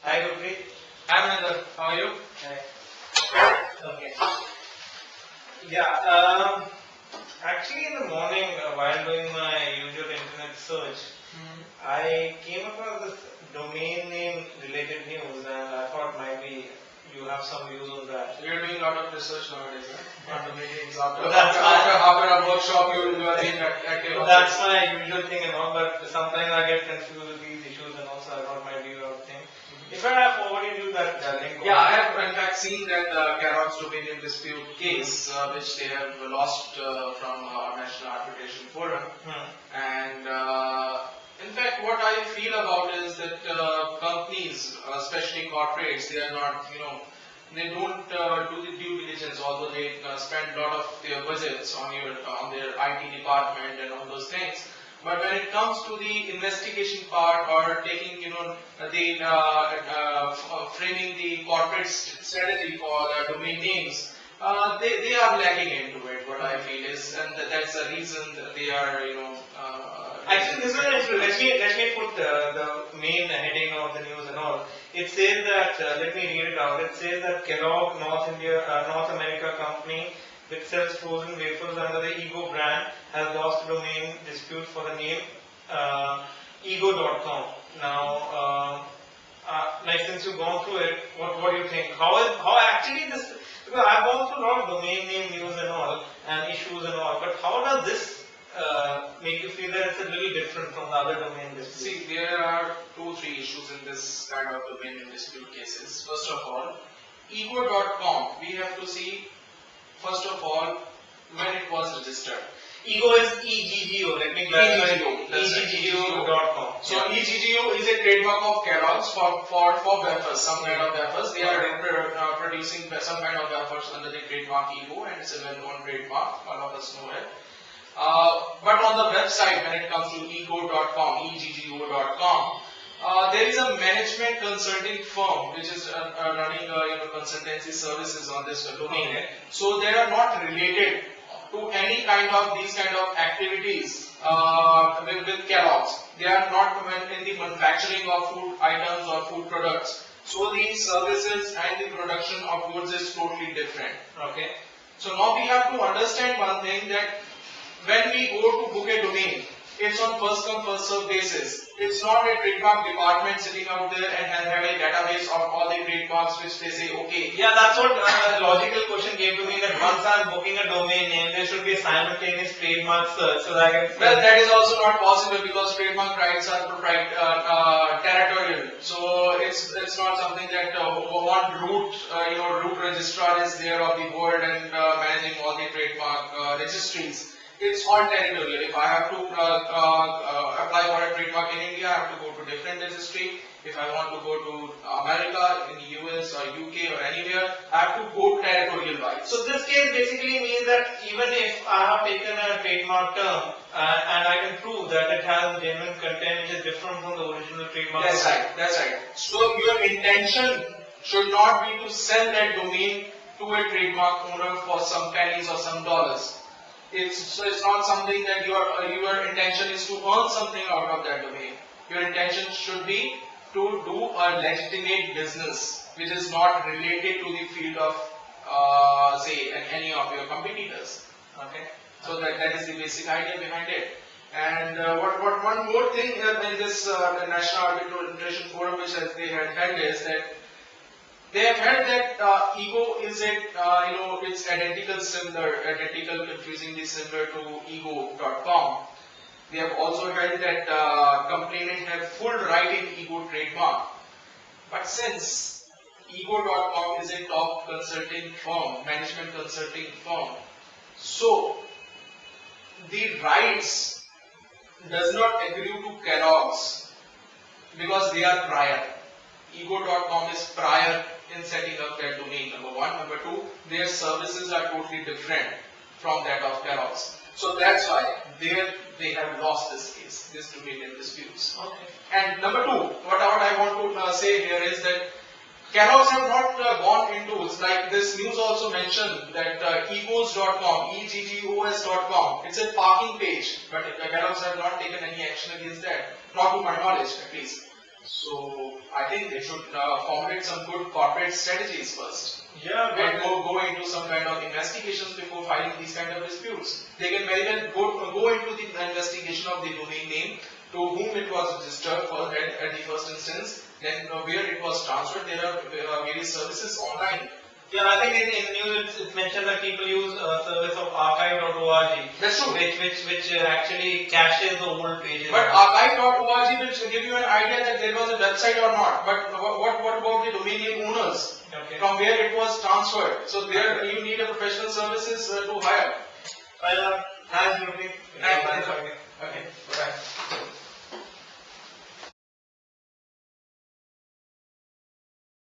Hi, Gurpreet. Hi, Mahendra. How are you? Okay. Yeah. Actually, in the morning, while doing my usual internet search, I came across this domain name related news, and I thought might be you have some views on that. You're doing a lot of research nowadays, right? On the meetings after, But that's after a workshop, you are being active. That's my usual thing and all, but sometimes I get confused with these issues, and also I thought might be your thing. If I have forwarded you that link. Yeah, I have in fact seen that Kellogg's dominion dispute case, which they have lost from our National Arbitration Forum. And in fact, what I feel about is that companies, especially corporates, they are not, they don't do the due diligence, although they spend a lot of their budgets on their IT department and all those things. But when it comes to the investigation part or taking, framing the corporate strategy for the domain names, they are lacking into it. What I feel is, and that's the reason that they are, Actually, this is an issue. Let me put the main heading of the news and all. It says that let me read it out. It says that Kellogg North America company, which sells frozen wafers under the Ego brand, has lost a domain dispute for the name ego.com. Now, like since you've gone through it, what do you think? How actually this? Because I've gone through a lot of domain name news and all and issues and all, but how does this make you feel that it's a little different from the other domain disputes? See, there are 2-3 issues in this kind of domain name dispute cases. First of all, ego.com, we have to see, first of all, when it was registered. Ego is EGGO, let me clarify. EGGO.com. So EGGO is a trademark of Kellogg's for wafers, some kind of wafers. They are producing some kind of wafers under the trademark Ego, and it's a well-known trademark, all of us know it. But on the website, when it comes to ego.com, EGGO.com, there is a management consulting firm which is running consultancy services on this domain. So they are not related to any kind of these kind of activities with Kellogg's. They are not in the manufacturing of food items or food products. So these services and the production of goods is totally different. Okay. So now we have to understand one thing, that when we go to book a domain, it's on first come first serve basis. It's not a trademark department sitting out there and have a database of all the trademarks which they say, okay. Yeah, that's what a logical question came to me, that once I'm booking a domain name, there should be a simultaneous trademark search so that I can. Well, that is also not possible because trademark rights are territorial. So it's not something that one root registrar is there of the world and managing all the trademark registries. It's all territorial. If I have to apply for a trademark in India, I have to go to different registry. If I want to go to America, in the US or UK or anywhere, I have to go territorial wise. So this case basically means that even if I have taken a trademark term and I can prove that it has genuine content which is different from the original trademark. That's right. That's right. So your intention should not be to sell that domain to a trademark owner for some pennies or some dollars. It's not something that your intention is to earn something out of that domain. Your intention should be to do a legitimate business which is not related to the field of say any of your competitors. Okay, so that is the basic idea behind it. And what one more thing in this National Arbitration Forum which they had held is that they have held that ego is it's identical confusingly similar to ego.com. They have also held that complainant have full right in ego trademark. But since ego.com is a top consulting firm, management consulting firm, so the rights does not accrue to Kellogg's because they are prior. Ego.com is prior in setting up their domain, number one. Number two, their services are totally different from that of Kellogg's. So that's why they have lost this case, this domain name disputes. Okay. And number two, what I want to say here is that Kellogg's have not gone into, like this news also mentioned that egos.com, eggos.com, it's a parking page, but Kellogg's have not taken any action against that, not to my knowledge at least. So I think they should formulate some good corporate strategies first. Yeah, And go into some kind of investigations before filing these kind of disputes. They can very well go into the investigation of the domain name, to whom it was registered for at the first instance, then where it was transferred. There are various services online. Yeah, I think in news it's mentioned that people use a service of archive.org. That's true. Which actually caches the old pages. But archive.org will give you an idea that there was a website or not. But what about the domain name owners? Okay. From where it was transferred. So there you need a professional services to hire. Thanks, Ruby. Okay. Bye.